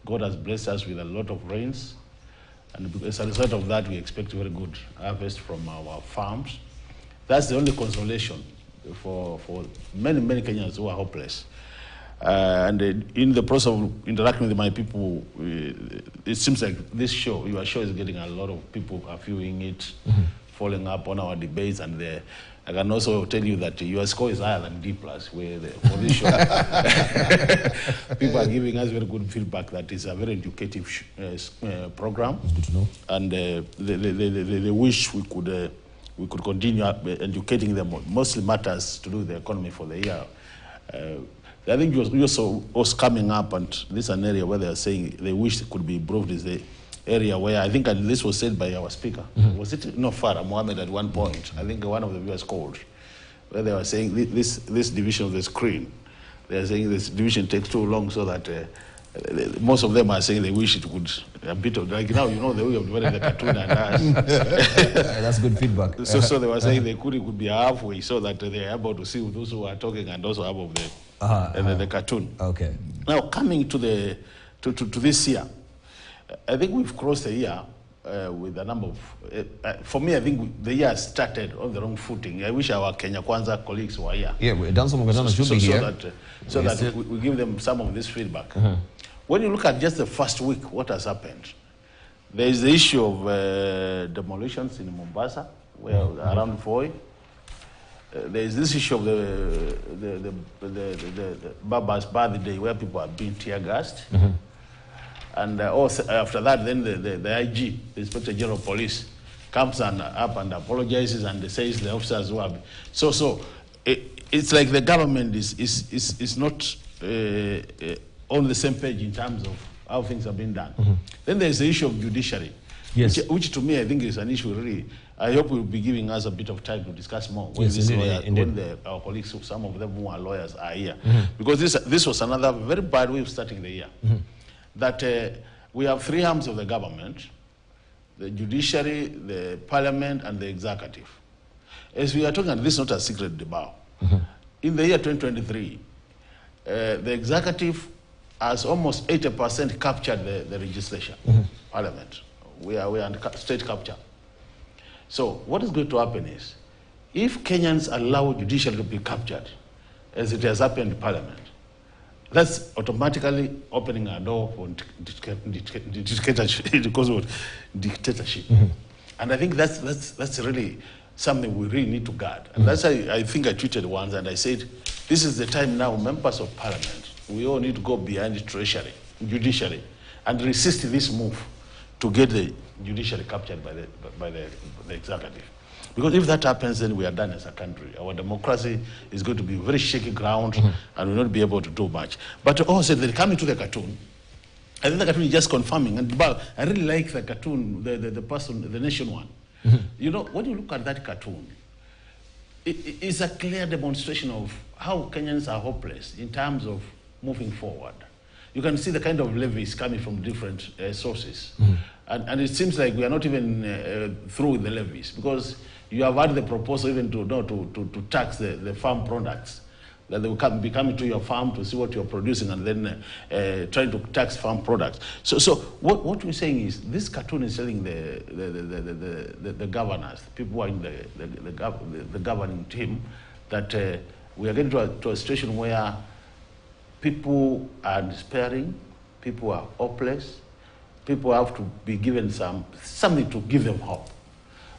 God has blessed us with a lot of rains. And as a result of that, we expect a very good harvest from our farms. That's the only consolation for many, many Kenyans who are hopeless. And in the process of interacting with my people, it seems like your show is getting a lot of people viewing it, following up on our debates, and I can also tell you that your score is higher than D+, where for this show, people are giving us very good feedback that it's a very educative program. It's good to know. And they wish we could continue educating them on mostly matters to do with the economy for the year. I think you also was coming up, and this is an area where they are saying they wish it could be improved, is the area where I think this was said by our speaker. Was it no Farah Mohammed at one point? I think one of the viewers called, where they were saying this division of the screen. They are saying this division takes too long, so that most of them are saying they wish it would a bit of, like now, you know, the way of dividing the cartoon and us. That's good feedback. So they were saying it could be halfway, so that they are able to see those who are talking and also above the cartoon. Okay. Now coming to this year, I think we've crossed the year with a number of. For me, I think the year started on the wrong footing. I wish our Kenya Kwanza colleagues were here. Yeah, Danso Mugatana should be here. So that we give them some of this feedback. When you look at just the first week, what has happened? There is the issue of demolitions in Mombasa, where around Foy. There is this issue of the Baba's birthday, where people are being tear gassed. And also after that, then the IG, the Inspector General of Police, comes up and apologizes and says the officers who have. So it's like the government is not on the same page in terms of how things have been done. Then there's the issue of judiciary, which to me I think is an issue really. I hope we'll be giving us a bit of time to discuss more when, our colleagues, some of them who are lawyers, are here. Because this was another very bad way of starting the year. That we have three arms of the government: the judiciary, the parliament, and the executive. As we are talking, and this is not a secret debate, in the year 2023, the executive has almost 80% captured the legislation, parliament. We are under state capture. So what is going to happen is, if Kenyans allow judiciary to be captured, as it has happened in parliament, that's automatically opening a door for dictatorship. And I think that's really something we really need to guard. And that's why I think I tweeted once and I said, this is the time now, members of parliament, we all need to go behind the judiciary, and resist this move to get the judiciary captured by the executive. Because if that happens, then we are done as a country. Our democracy is going to be very shaky ground, and we'll not be able to do much. But also, they're coming to the cartoon. I think the cartoon is just confirming. And I really like the cartoon, the nation one. You know, when you look at that cartoon, it's a clear demonstration of how Kenyans are hopeless in terms of moving forward. You can see the kind of levies coming from different sources. And it seems like we are not even through with the levies, because you have had the proposal even to tax the farm products, that they will be coming to your farm to see what you're producing and then trying to tax farm products. So what we're saying is, this cartoon is telling the governors, people who are in the governing team, that we are getting to a situation where people are despairing, people are hopeless, people have to be given something to give them hope.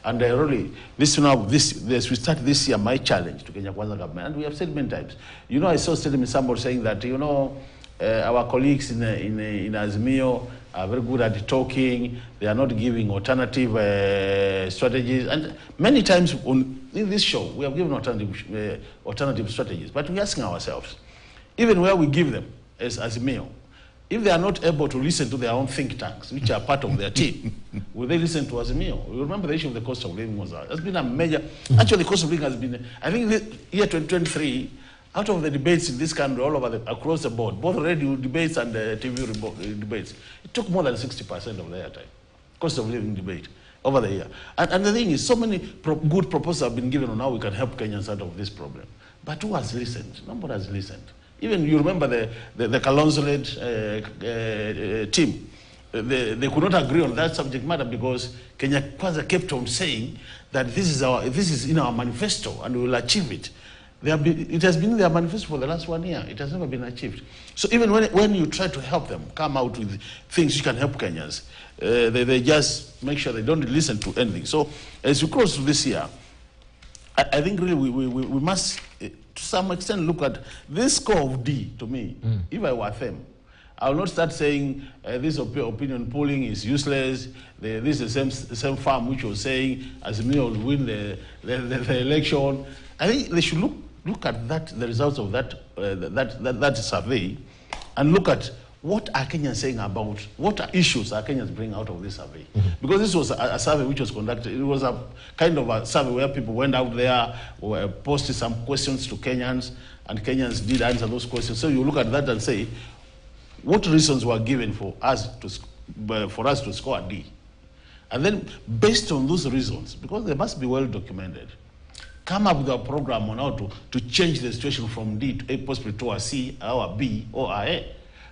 And really, as we start this year, my challenge to Kenya Kwanza government, and we have said many times, you know, I saw somebody saying that, you know, our colleagues in Azimio are very good at talking, they are not giving alternative strategies. And many times in this show, we have given alternative strategies, but we're asking ourselves, even where we give them as Azimio, if they are not able to listen to their own think tanks, which are part of their team, will they listen to Azimio? You remember the issue of the cost of living has been a major, actually the cost of living has been, I think the year 2023, out of the debates in this country, all over across the board, both radio debates and TV debates, it took more than 60% of the airtime, cost of living debate over the year. And the thing is, so many good proposals have been given on how we can help Kenyans out of this problem. But who has listened? Nobody has listened. Even you remember the Kalonzo-led team. They could not agree on that subject matter because Kenya Kwanza kept on saying that this is in our manifesto and we will achieve it. It has been in their manifesto for the last 1 year. It has never been achieved. So even when you try to help them come out with things you can help Kenyans, they just make sure they don't listen to anything. So as you close to this year, I think really we must, to some extent, look at this score of D, to me. If I were them, I will not start saying this opinion polling is useless, this is the same farm which was saying Azimio will win the election. I think they should look at the results of that survey and look at what are Kenyans saying about, what issues are Kenyans bringing out of this survey? Because this was a survey which was conducted, it was a kind of a survey where people went out there, posted some questions to Kenyans, and Kenyans did answer those questions. So you look at that and say, what reasons were given for us to score a D? And then based on those reasons, because they must be well documented, come up with a program on how to change the situation from D to A, possibly to a C, or a B, or a A.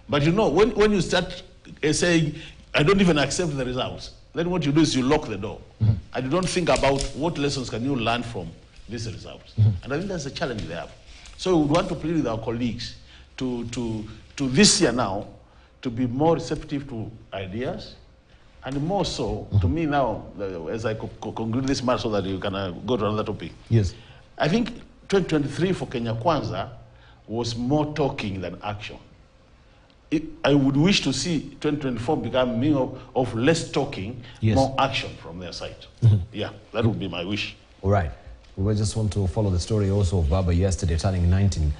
But you know, when you start saying, I don't even accept the results, then what you do is you lock the door. And you don't think about what lessons can you learn from these results. And I think that's the challenge they have. So we would want to plead with our colleagues to this year now, to be more receptive to ideas, and more so, to me now, as I conclude this matter so that you can go to another topic. Yes. I think 2023 for Kenya Kwanza was more talking than action. I would wish to see 2024 become more of less talking, more action from their side. Yeah, that would be my wish. All right. We just want to follow the story also of Baba yesterday turning 19,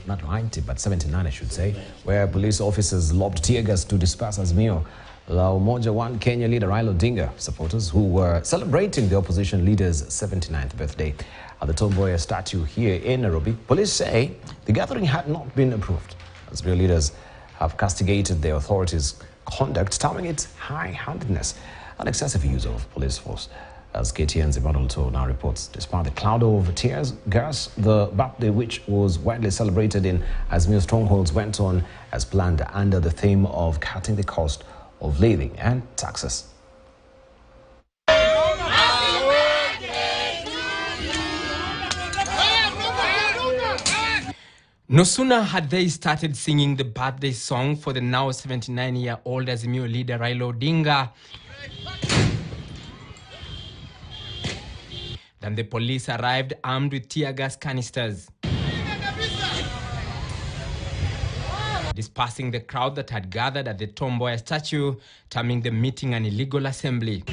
not 90, but 79, I should say, where police officers lobbed tear gas to disperse Azimio La Umoja One Kenya leader Raila Odinga supporters who were celebrating the opposition leader's 79th birthday at the Tomboya statue here in Nairobi. Police say the gathering had not been approved. Azimio leaders have castigated the authorities' conduct, terming it high-handedness and excessive use of police force. As KTN's Emmanuel To now reports, despite the cloud of tears gas, the birthday, which was widely celebrated in Azimio strongholds, went on as planned under the theme of cutting the cost of living and taxes. No sooner had they started singing the birthday song for the now 79-year-old Azimio leader Raila Odinga than the police arrived armed with tear gas canisters, dispersing the crowd that had gathered at the Tomboya statue, terming the meeting an illegal assembly.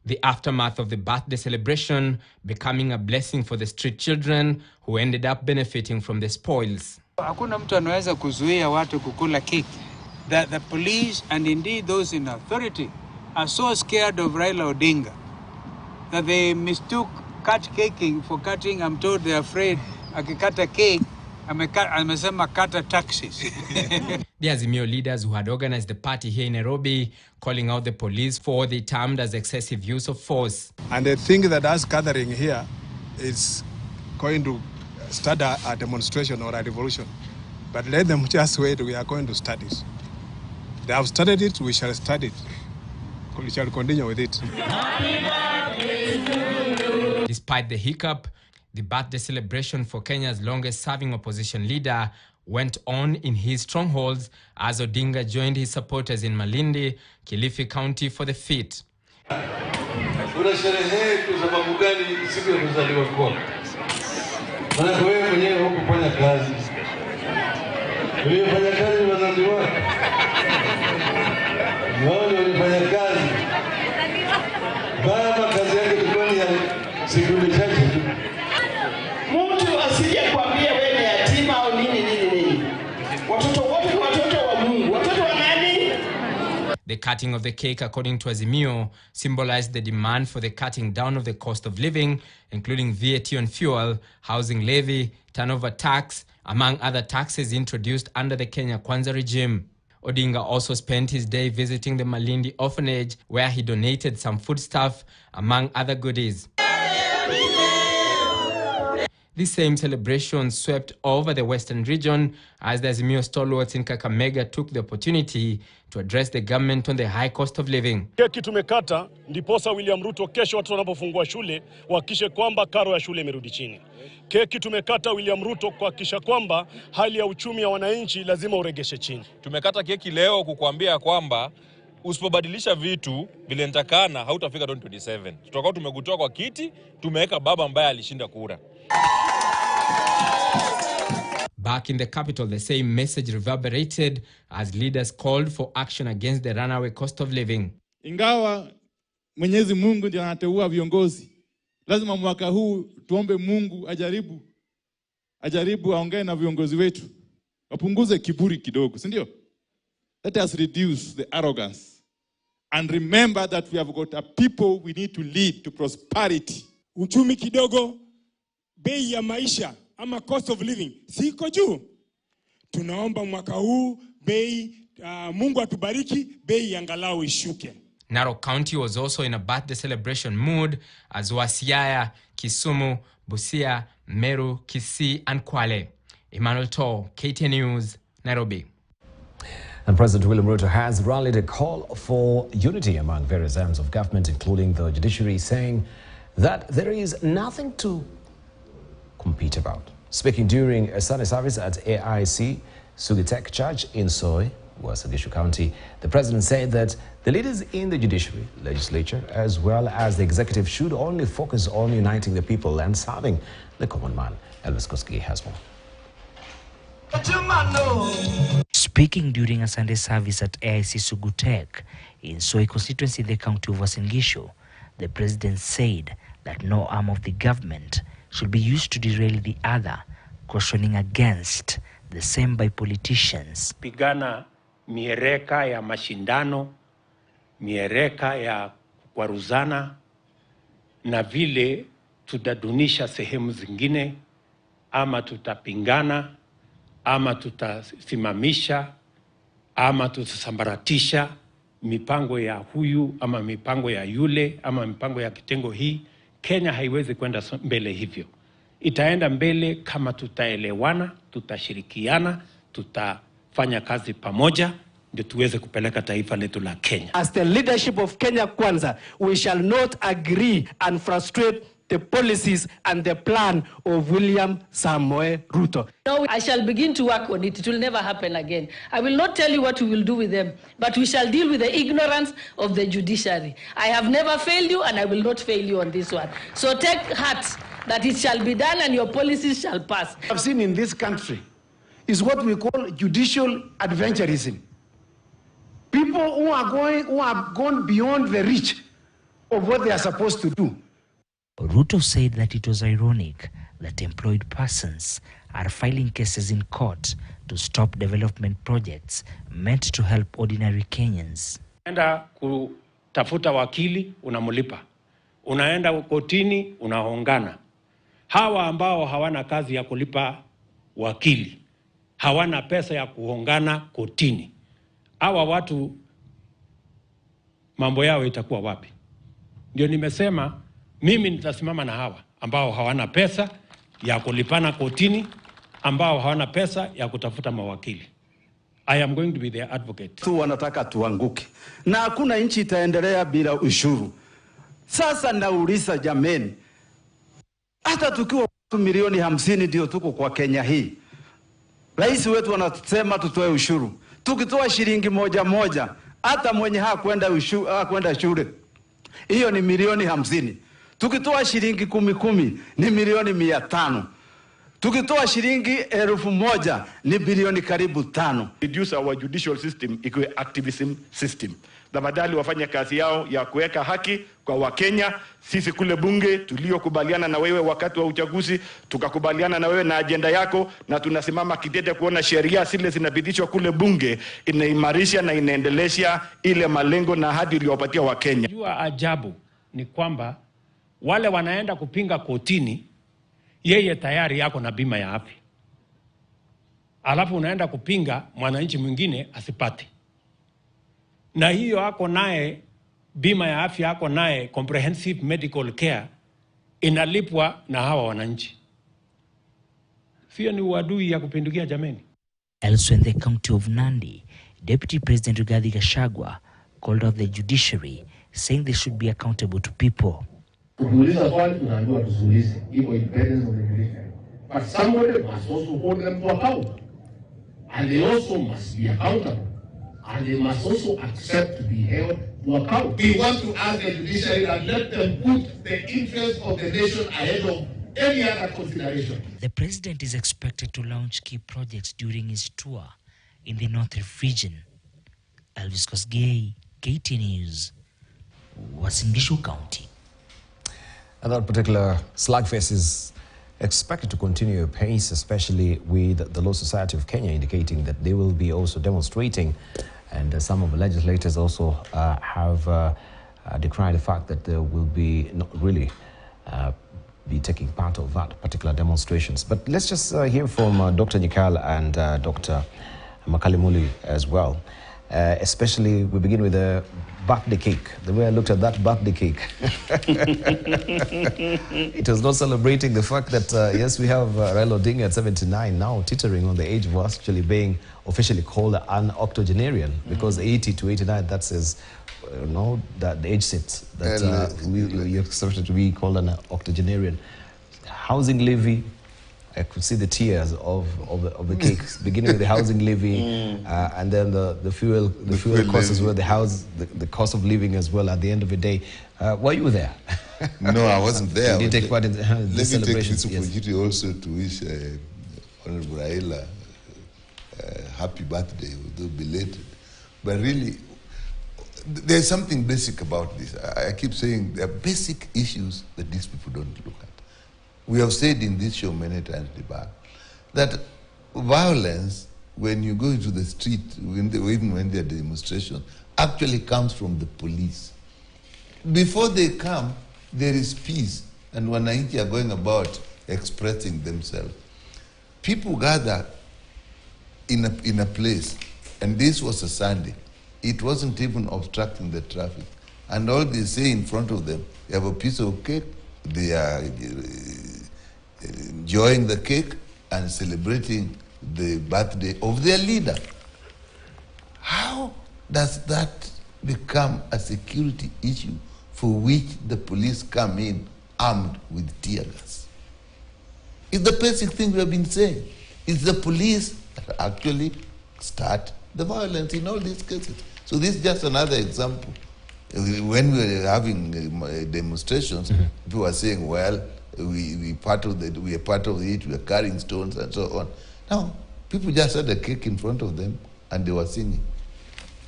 The aftermath of the birthday celebration becoming a blessing for the street children who ended up benefiting from the spoils. Hakuna mtu anaweza kuzuia watu kukula cake. The police and indeed those in authority are so scared of Raila Odinga that they mistook cut caking for cutting. I'm told they're afraid akikata cake amesema kata taxes. The Azimio leaders who had organized the party here in Nairobi calling out the police for what they termed as excessive use of force. And they think that us gathering here is going to start a demonstration or a revolution. But let them just wait, we are going to start it. They have started it, we shall start it. We shall continue with it. Despite the hiccup, the birthday celebration for Kenya's longest-serving opposition leader went on in his strongholds as Odinga joined his supporters in Malindi, Kilifi County for the feat. Unasherehe kwa sababu gani siku ya kuzaliwa kwako? Maana wewe mwenyewe hukufanya kazi. Wewe fanya kazi wazazi wako. Wao walifanya kazi. Baba kazi yake ilikuwa ni siku chache tu. Mtu asije kuambia wewe ni yatima au nini. Watoto wote ni watoto wa Mungu. Watoto wa nani? The cutting of the cake, according to Azimio, symbolized the demand for the cutting down of the cost of living, including VAT on fuel, housing levy, turnover tax, among other taxes introduced under the Kenya Kwanza regime. Odinga also spent his day visiting the Malindi orphanage, where he donated some foodstuff, among other goodies. This same celebration swept over the western region as the Azimio stalwarts in Kakamega took the opportunity to address the government on the high cost of living. Keki tumekata ndiposa William Ruto kesho watu wanapofungua shule wahakikishe kwamba karo ya shule imerudi chini. Keki tumekata William Ruto kuhakikisha kwamba hali ya uchumi ya wananchi lazima uregeshe chini. Tumekata keki leo kukuambia kwamba usipobadilisha vitu vile nitakana hautafika 2027. Tutakuwa tumekutoa kwa kiti, tumeweka baba ambaye alishinda kura. Back in the capital, the same message reverberated as leaders called for action against the runaway cost of living. Ingawa Mwenyezi Mungu ndiye anateua viongozi, lazima mwaka huu tuombe Mungu ajaribu aongee na viongozi wetu. Wapunguze kiburi kidogo, si ndio? Let us reduce the arrogance. And remember that we have got a people we need to lead to prosperity. Uchumi kidogo, bei ya maisha ama cost of living siko juu. Tunaomba mwaka huu bei, Mungu atubariki, bei angalau ishuke. Narok County was also in a birthday celebration mood as Wasiaya, Kisumu, Busia, Meru, Kisii and Kwale. Emmanuel Tall, KTN News, Nairobi. And President William Ruto has rallied a call for unity among various arms of government, including the judiciary, saying that there is nothing to compete about. Speaking during a Sunday service at AIC Sugitek Church in Soy, Wasagishu County, the president said that the leaders in the judiciary, legislature, as well as the executive should only focus on uniting the people and serving the common man. Elvis Koski has more. Speaking during a Sunday service at AIC Sugutek in Soy constituency in the county of Uasin Gishu, the president said that no arm of the government should be used to derail the other, cautioning against the same by politicians. Pigana miereka ya mashindano, miereka ya kwaruzana, na vile tutadunisha sehemu zingine, ama tutapingana, ama tutasimamisha, ama tutasambaratisha mipango ya huyu, ama mipango ya yule, ama mipango ya kitengo hii. Kenya haiwezi kwenda mbele hivyo. Itaenda mbele kama tutaelewana, tutashirikiana, tutafanya kazi pamoja, ndio tuweze kupeleka taifa letu la Kenya. As the leadership of Kenya Kwanza, we shall not agree and frustrate the policies and the plan of William Samoei Ruto. No, I shall begin to work on it. It will never happen again. I will not tell you what we will do with them, but we shall deal with the ignorance of the judiciary. I have never failed you, and I will not fail you on this one. So take heart that it shall be done and your policies shall pass. What I've seen in this country is what we call judicial adventurism. People who have gone beyond the reach of what they are supposed to do. Ruto said that it was ironic that employed persons are filing cases in court to stop development projects meant to help ordinary Kenyans. Unaenda kutafuta wakili, unamlipa. Unaenda kotini, unahongana. Hawa ambao hawana kazi ya kulipa wakili, hawana pesa ya kuhongana kotini. Hawa watu mambo yao itakuwa wapi? Ndio nimesema mimi nitasimama na hawa ambao hawana pesa ya kulipana kotini, ambao hawana pesa ya kutafuta mawakili. I am going to be their advocate. Tu wanataka tuanguke. Na hakuna nchi itaendelea bila ushuru. Sasa nauliza jameni, hata tukiwa watu milioni 50 ndio tuko kwa Kenya hii. Rais wetu anasema tutoe ushuru. Tukitoa shilingi moja, hata mwenye hakwenda shule, hiyo ni milioni 50. Tukitoa shilingi 10 ni milioni 500. Tukitoa shilingi 1,000 ni bilioni karibu 5. Reduce our judicial system ikuwe activism system. Tafadhali wafanye kazi yao ya kuweka haki kwa Wakenya. Sisi kule bunge tuliokubaliana na wewe wakati wa uchaguzi, tukakubaliana na wewe na ajenda yako, na tunasimama kidete kuona sheria zile zinapitishwa kule bunge inaimarisha na inaendelesha ile malengo na ahadi uliyopatia Wakenya. Jua ajabu ni kwamba wale wanaenda kupinga kotini, yeye tayari yako na bima ya afya. Alafu unaenda kupinga mwananchi mwingine asipate. Na hiyo hako naye bima ya afya, hako naye comprehensive medical care inalipwa na hawa wananchi. Sio ni uadui ya kupindukia jameni. Elsewhere in the county of Nandi, Deputy President Rigathi Gachagua called out the judiciary, saying they should be accountable to people. Tukiuliza swali tunaambiwa tusiulize, iko independence of the judiciary. But somebody must also hold them to account. And they also must be accountable. And they must also accept to be held to account. We want to ask the judiciary and let them put the interest of the nation ahead of any other consideration. The president is expected to launch key projects during his tour in the North region. Elvis Kosgei, KT News, Uasin Gishu County. And that particular slugfest is expected to continue apace, especially with the Law Society of Kenya indicating that they will be also demonstrating, and some of the legislators also have decried the fact that there will be not really be taking part of that particular demonstrations. But let's just hear from Dr. Nyikal and Dr. Makalimuli as well. Especially, we begin with the birthday cake. The way I looked at that birthday cake, it was not celebrating the fact that, yes, we have Raila Odinga at 79 now, teetering on the age of actually being officially called an octogenarian, because 80 to 89, that says, that the age sits, that you're expected to be called an octogenarian. Housing levy, I could see the tiers of the cakes, beginning with the housing levy, and then the fuel cost as well, the cost of living as well. At the end of the day, were you there? No, I wasn't there. You did take part in the celebrations. Let me take this opportunity also to wish Honorable Raila happy birthday, although belated. But really, there's something basic about this. I keep saying there are basic issues that these people don't look at. We have said in this show many times, that violence, when you go into the street, even when there are demonstrations, actually comes from the police. Before they come, there is peace, and wananchi are going about expressing themselves. People gather in a place, and this was a Sunday. It wasn't even obstructing the traffic. And all they say in front of them, they have a piece of cake, they are enjoying the cake and celebrating the birthday of their leader. How does that become a security issue for which the police come in armed with tear gas? It's the basic thing we have been saying. It's the police that actually start the violence in all these cases. So this is just another example. When we were having demonstrations, people were saying, well, we are part of it, we are carrying stones and so on. Now, people just had a cake in front of them and they were singing.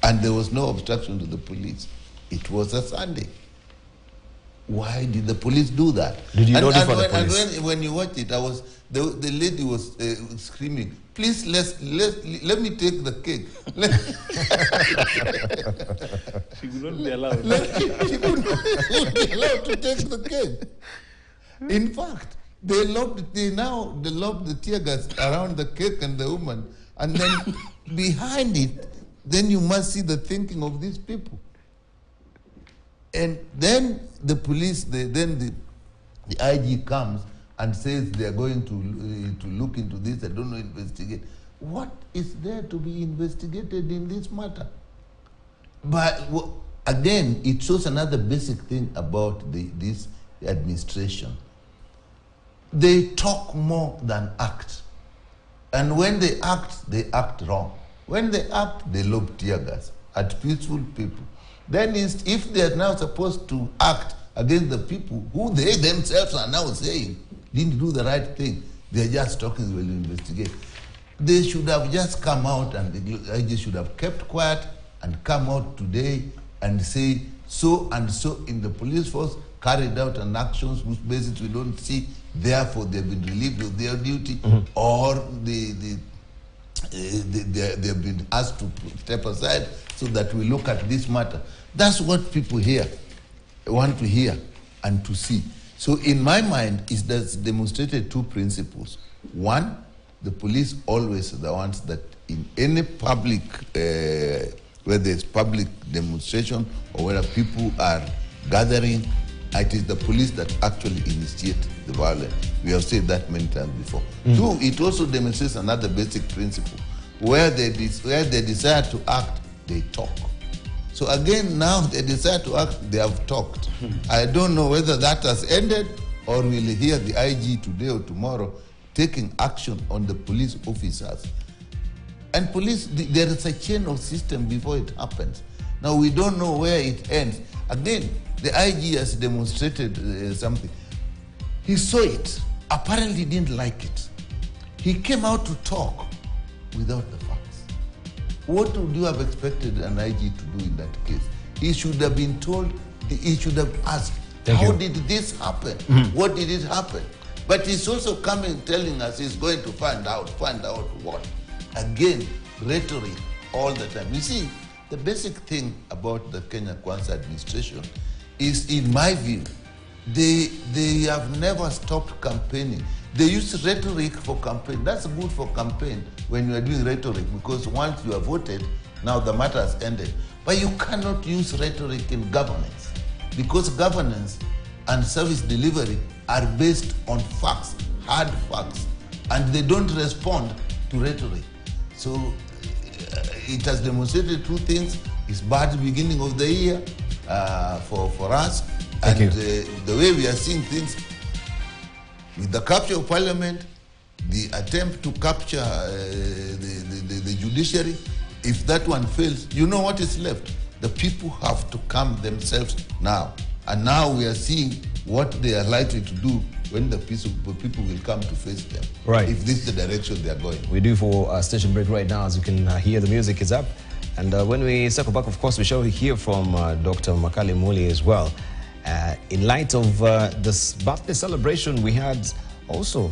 And there was no obstruction to the police. It was a Sunday. Why did the police do that? Did you notify the police? And when you watch it, the lady was screaming, please, let me take the cake. She would not be allowed. She would not be allowed to take the cake. In fact, they lobbed the tear gas around the cake and the woman, and then behind it, then you must see the thinking of these people. And then the police, the IG comes and says they are going to look into this, I don't know, investigate. What is there to be investigated in this matter? But again, it shows another basic thing about this administration. They talk more than act. And when they act wrong. When they act, they lob tear gas at peaceful people. Then if they are now supposed to act against the people who they themselves are now saying didn't do the right thing, they're just talking, will investigate. They should have just come out, and the IG should have kept quiet and come out today and say so and so in the police force carried out an actions whose basis we don't see, therefore they've been relieved of their duty, or they have been asked to step aside so that we look at this matter. That's what people here want to hear and to see. So in my mind, it has demonstrated two principles. One, the police always are the ones that in any public, whether it's public demonstration or whether people are gathering, it is the police that actually initiate the violence. We have said that many times before. Two, it also demonstrates another basic principle. Where they desire to act, they talk. So again, now they desire to act, they have talked. I don't know whether that has ended or we'll hear the IG today or tomorrow taking action on the police officers. And police, there is a chain of system before it happens. Now we don't know where it ends. Again, the IG has demonstrated something. He saw it, apparently didn't like it. He came out to talk without the facts. What would you have expected an IG to do in that case? He should have been told, he should have asked, how did this happen? What did it happen? But he's also coming telling us he's going to find out what? Again, rhetoric all the time. You see, the basic thing about the Kenya Kwanza administration is, in my view, they have never stopped campaigning. They use rhetoric for campaign. That's good for campaign when you are doing rhetoric, because once you are voted, now the matter has ended. But you cannot use rhetoric in governance, because governance and service delivery are based on facts, hard facts, and they don't respond to rhetoric. So it has demonstrated two things. It's bad beginning of the year for us, and the way we are seeing things with the capture of parliament, the attempt to capture the judiciary. If that one fails, you know what is left? The people have to come themselves now. And now we are seeing what they are likely to do when the people will come to face them. Right. If this is the direction they are going. We do for a station break right now. As you can hear, the music is up. And when we circle back, of course, we shall hear from Dr. Makali Muli as well. In light of this birthday celebration, we had also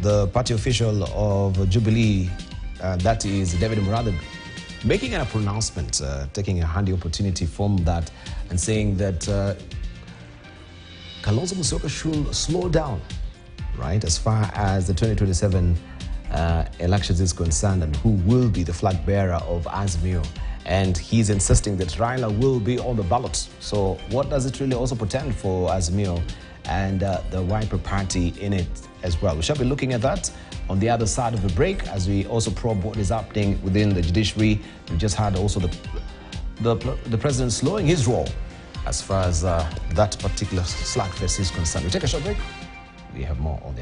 the party official of Jubilee, that is David Murathe, making a pronouncement, taking a handy opportunity from that and saying that Kalonzo Musyoka should slow down, right, as far as the 2027 elections is concerned, and who will be the flag bearer of Azimio. And he's insisting that Raila will be on the ballot. So what does it really also portend for Azimio and the Wiper party in it as well? We shall be looking at that on the other side of the break, as we also probe what is happening within the judiciary. We just had also the president slowing his roll as far as that particular slugfest is concerned. We take a short break. We have more on the other